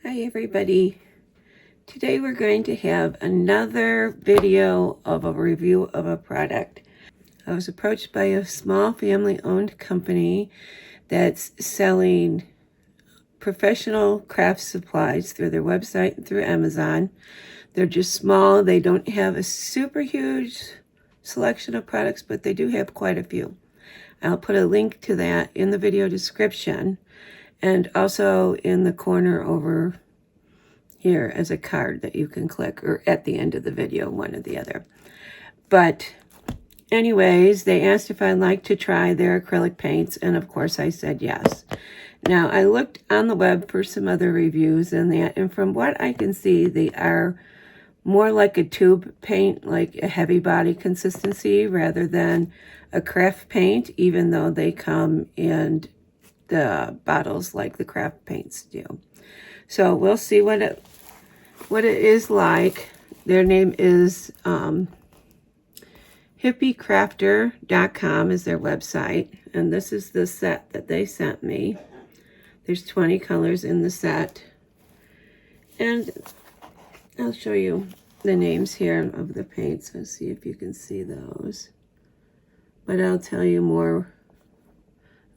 Hi everybody. Today we're going to have another video of a review of a product. I was approached by a small family-owned company that's selling professional craft supplies through their website and through Amazon. They're just small. They don't have a super huge selection of products, but they do have quite a few. I'll put a link to that in the video description and also in the corner over here as a card that you can click, or at the end of the video, one or the other. But anyways, they asked if I'd like to try their acrylic paints, and of course I said yes. Now I looked on the web for some other reviews and that, and from what I can see, they are more like a tube paint, like a heavy body consistency rather than a craft paint, even though they come in the bottles like the craft paints do. So we'll see what it is like. Their name is HippieCrafter.com is their website, and this is the set that they sent me. There's 20 colors in the set, and I'll show you the names here of the paints. Let's see if you can see those, but I'll tell you more.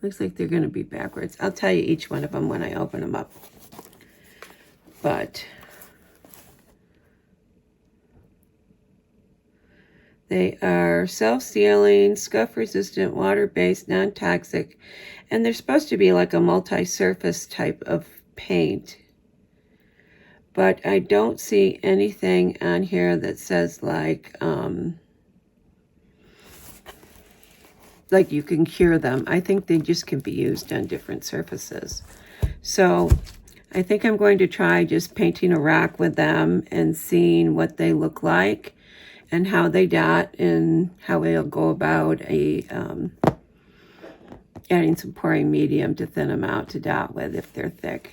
Looks like they're going to be backwards. I'll tell you each one of them when I open them up. But they are self-sealing, scuff-resistant, water-based, non-toxic, and they're supposed to be like a multi-surface type of paint. But I don't see anything on here that says like you can cure them. I think they just can be used on different surfaces. So I think I'm going to try just painting a rock with them and seeing what they look like and how they dot and how we'll go about adding some pouring medium to thin them out to dot with if they're thick.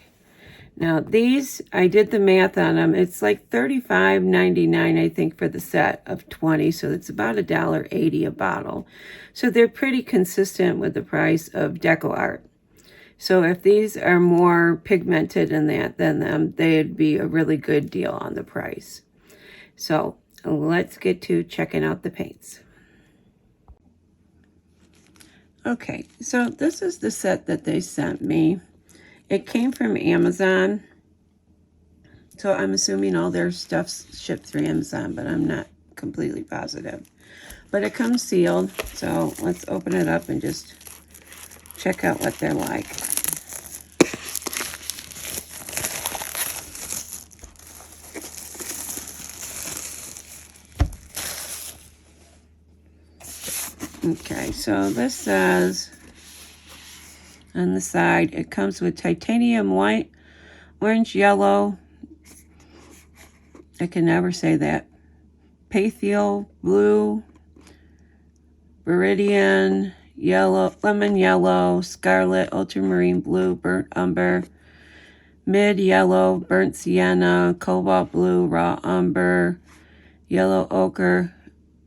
Now these, I did the math on them. It's like $35.99, I think, for the set of 20. So it's about $1.80 a bottle. So they're pretty consistent with the price of Deco Art. So if these are more pigmented than them, they'd be a really good deal on the price. So let's get to checking out the paints. Okay, so this is the set that they sent me. It came from Amazon, so I'm assuming all their stuff's shipped through Amazon, but I'm not completely positive. But it comes sealed, so let's open it up and just check out what they're like. Okay, so this says on the side, it comes with titanium white, orange yellow, I can never say that, Pathiol blue, Viridian yellow, lemon yellow, scarlet, ultramarine blue, burnt umber, mid yellow, burnt sienna, cobalt blue, raw umber, yellow ochre,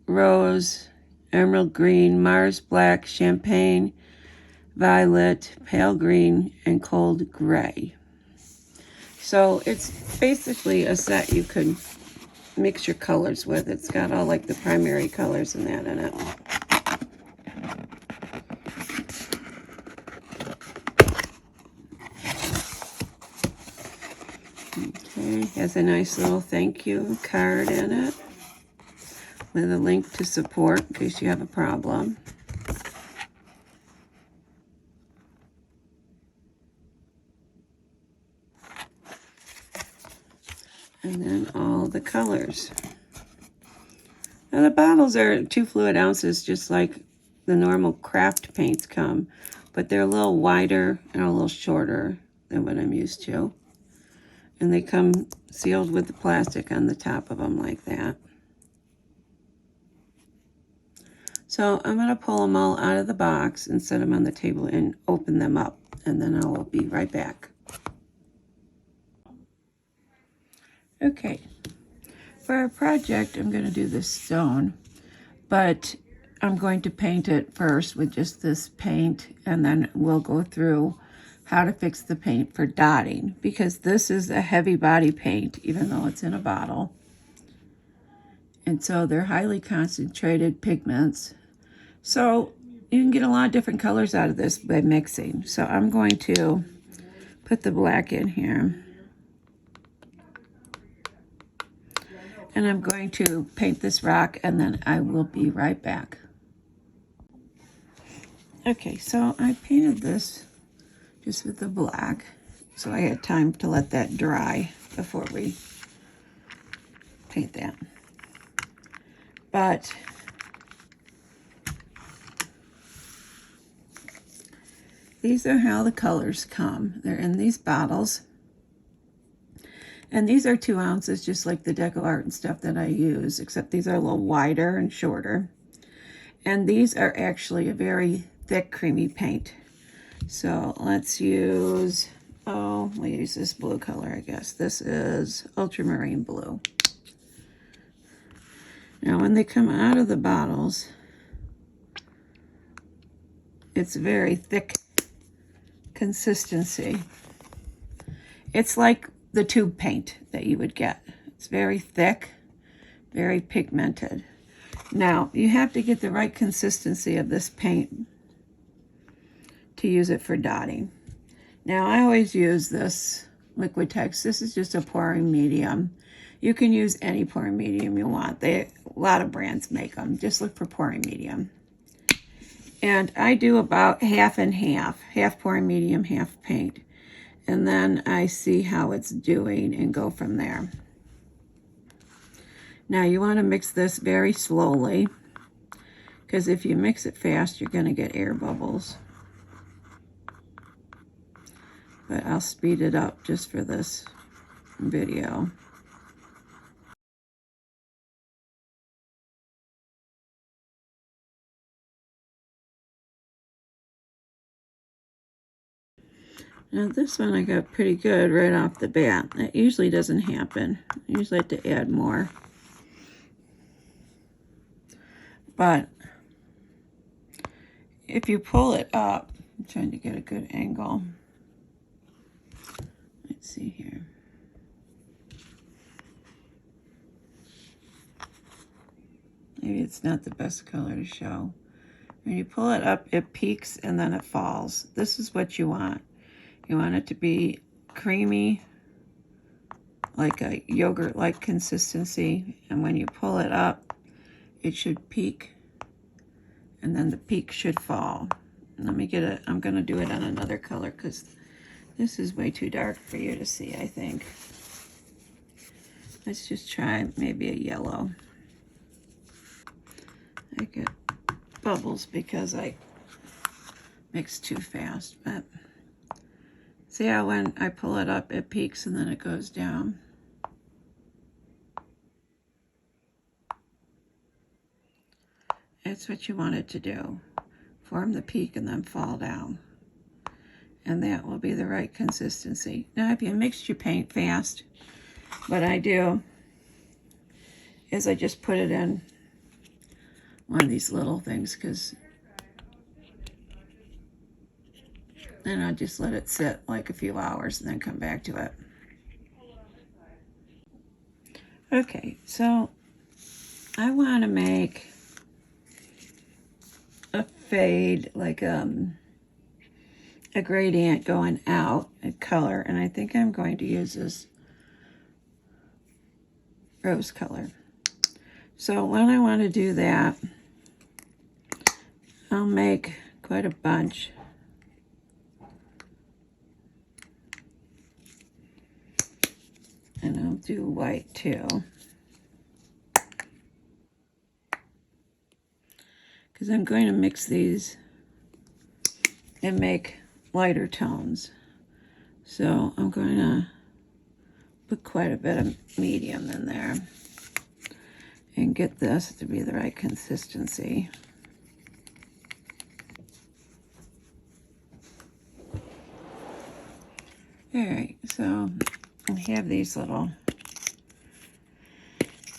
rose, emerald green, Mars black, champagne, violet, pale green, and cold gray. So it's basically a set you could mix your colors with. It's got all like the primary colors and that in it. Okay, has a nice little thank you card in it with a link to support in case you have a problem. And then all the colors. Now the bottles are 2 fluid ounces, just like the normal craft paints come, but they're a little wider and a little shorter than what I'm used to. And they come sealed with the plastic on the top of them like that. So I'm going to pull them all out of the box and set them on the table and open them up, and then I will be right back. Okay, for our project, I'm going to do this stone, but I'm going to paint it first with just this paint, and then we'll go through how to fix the paint for dotting, because this is a heavy body paint, even though it's in a bottle. And so they're highly concentrated pigments. So you can get a lot of different colors out of this by mixing. So I'm going to put the black in here. And I'm going to paint this rock, and then I will be right back. Okay, so I painted this just with the black. So I had time to let that dry before we paint that. But these are how the colors come. They're in these bottles. And these are 2 ounces, just like the Deco Art and stuff that I use, except these are a little wider and shorter. And these are actually a very thick, creamy paint. So let's use, we'll use this blue color, I guess. This is ultramarine blue. Now, when they come out of the bottles, it's very thick consistency. It's like the tube paint that you would get. It's very thick, very pigmented. Now, you have to get the right consistency of this paint to use it for dotting. Now, I always use this Liquitex. This is just a pouring medium. You can use any pouring medium you want. A lot of brands make them. Just look for pouring medium. And I do about half and half pouring medium, half paint. And then I see how it's doing and go from there. Now you want to mix this very slowly, because if you mix it fast, you're going to get air bubbles. But I'll speed it up just for this video. Now this one I got pretty good right off the bat. That usually doesn't happen. I usually have to add more. But if you pull it up, I'm trying to get a good angle. Let's see here. Maybe it's not the best color to show. When you pull it up, it peaks and then it falls. This is what you want. You want it to be creamy, like a yogurt-like consistency. And when you pull it up, it should peak, and then the peak should fall. Let me get it. I'm going to do it on another color because this is way too dark for you to see, I think. Let's just try maybe a yellow. I get bubbles because I mixed too fast, but see how when I pull it up, it peaks and then it goes down. That's what you want it to do. Form the peak and then fall down. And that will be the right consistency. Now, if you mix your paint fast, what I do is I just put it in one of these little things, because then I'll just let it sit like a few hours and then come back to it. Okay, so I want to make a fade, like a gradient going out in color, and I think I'm going to use this rose color. So when I want to do that, I'll make quite a bunch. And I'll do white too, because I'm going to mix these and make lighter tones. So I'm going to put quite a bit of medium in there and get this to be the right consistency. All right, so I have these little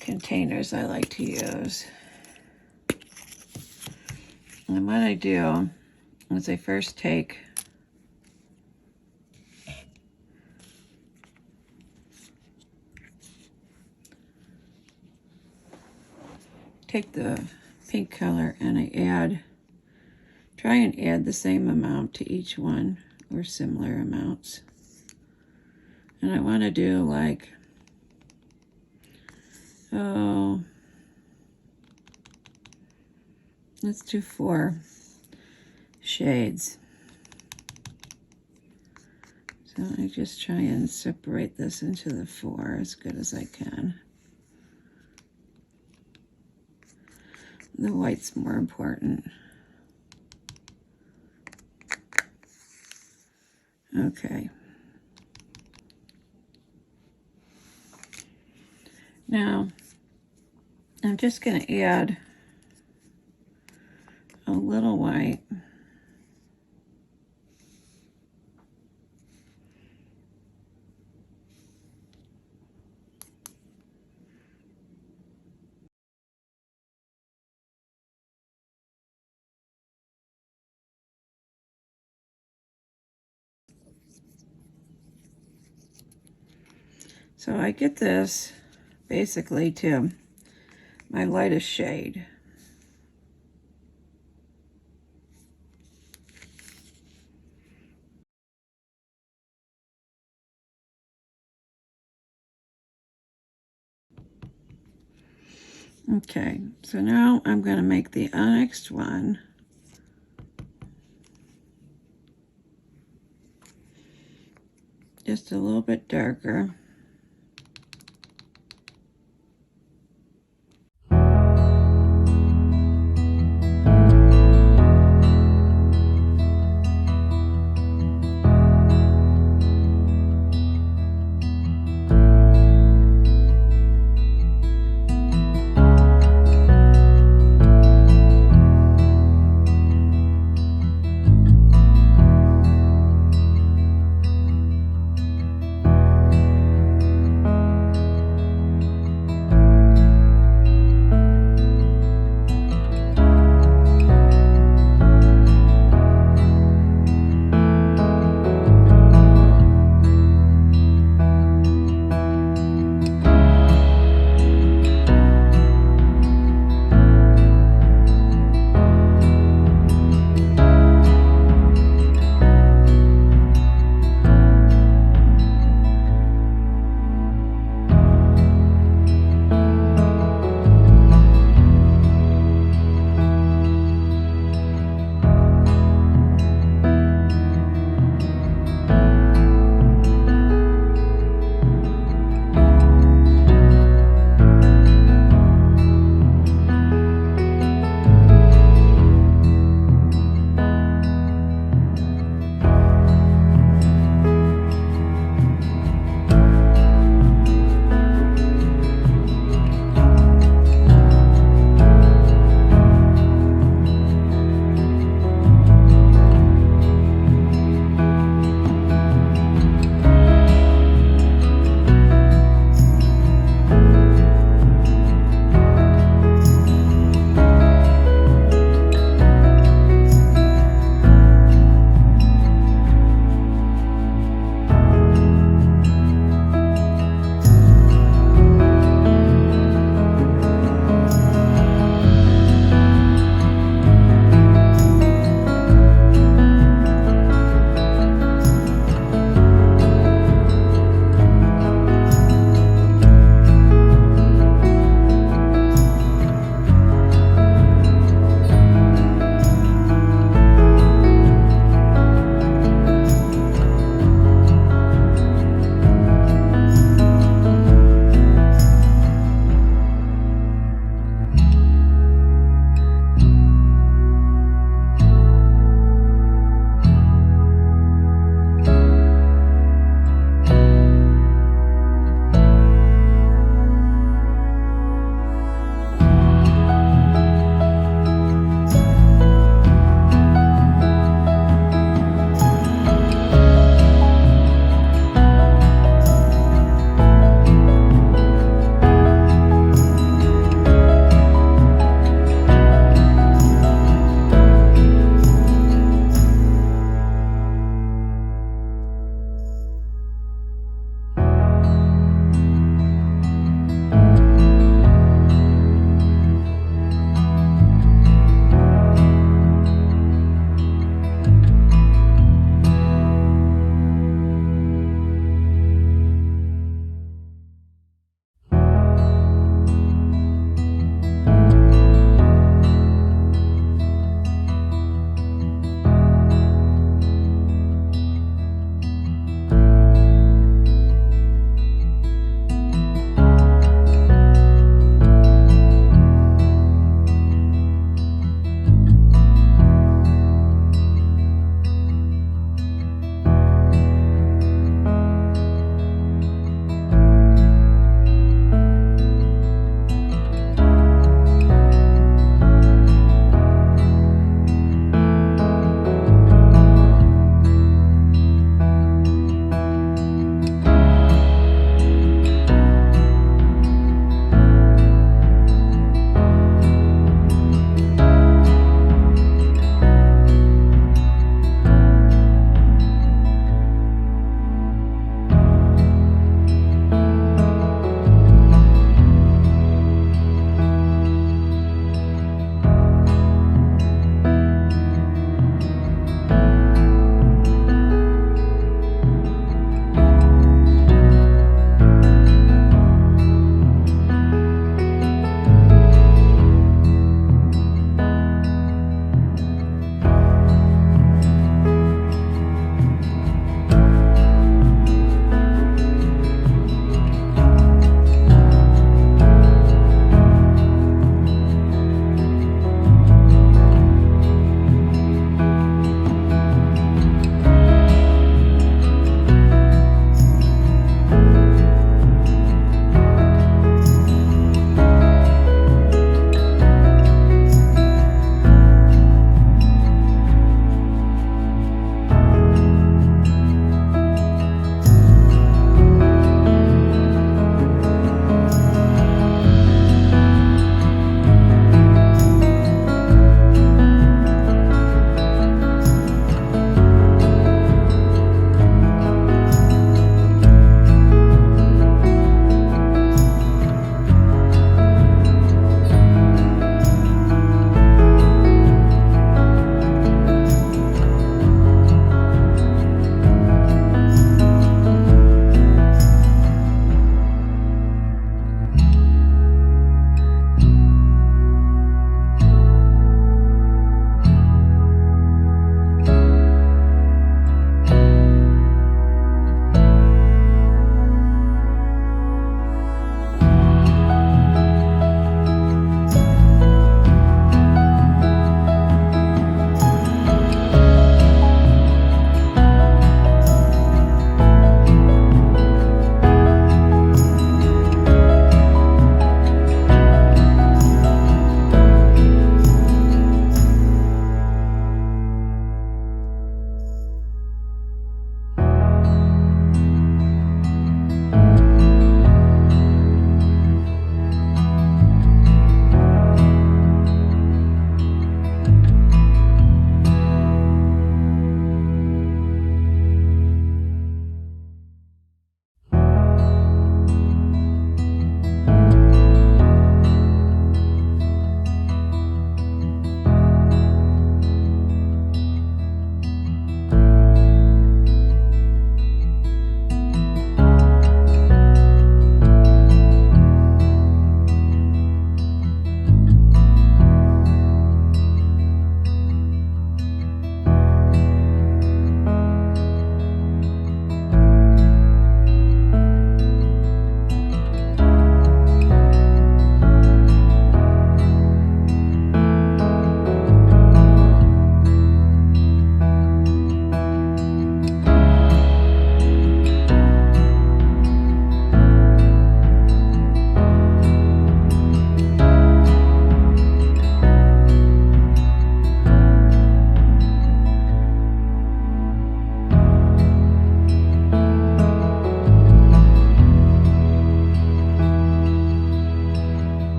containers I like to use. And what I do is I first take take the pink color and I try and add the same amount to each one, or similar amounts. And I want to do like, let's do 4 shades. So I just try and separate this into the 4 as good as I can. The white's more important. Okay. Now, I'm just going to add a little white. So I get this basically to my lightest shade. Okay, so now I'm going to make the next one just a little bit darker.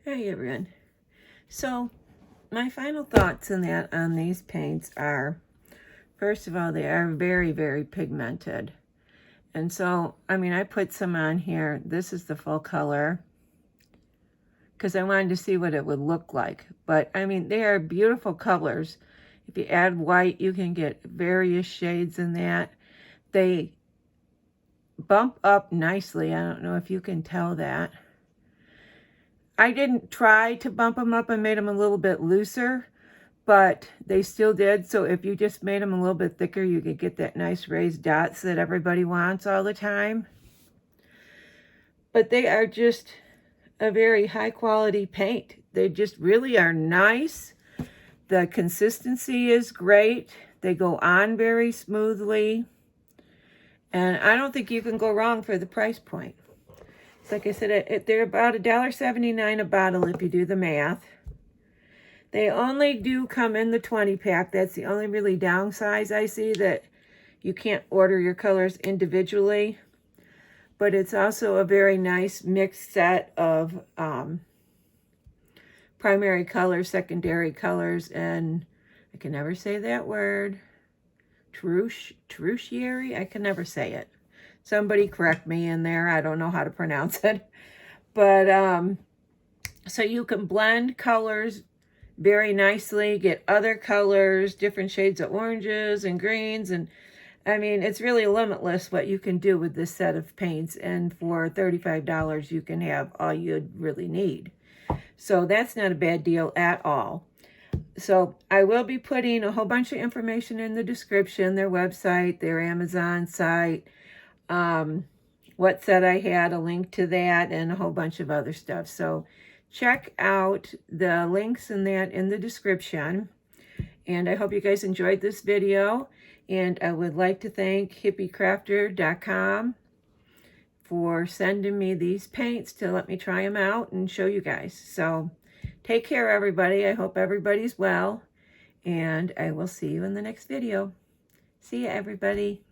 Hi everyone. So my final thoughts on these paints are, first of all, they are very, very pigmented. And so, I mean, I put some on here. This is the full color because I wanted to see what it would look like. But I mean, they are beautiful colors. If you add white, you can get various shades in that. They bump up nicely. I don't know if you can tell that. I didn't try to bump them up. I made them a little bit looser, but they still did. So if you just made them a little bit thicker, you could get that nice raised dots that everybody wants all the time. But they are just a very high quality paint. They just really are nice. The consistency is great. They go on very smoothly. And I don't think you can go wrong for the price point. Like I said, they're about $1.79 a bottle if you do the math. They only do come in the 20 pack. That's the only really downside I see, that you can't order your colors individually. But it's also a very nice mixed set of primary colors, secondary colors, and I can never say that word. Tertiary? I can never say it. Somebody correct me in there. I don't know how to pronounce it. But, so you can blend colors very nicely, get other colors, different shades of oranges and greens. And, I mean, it's really limitless what you can do with this set of paints. And for $35, you can have all you'd really need. So that's not a bad deal at all. So I will be putting a whole bunch of information in the description, their website, their Amazon site, what set I had, a link to that, and a whole bunch of other stuff. So check out the links in that in the description. And I hope you guys enjoyed this video. And I would like to thank HippieCrafter.com for sending me these paints to let me try them out and show you guys. So take care, everybody. I hope everybody's well. And I will see you in the next video. See ya, everybody.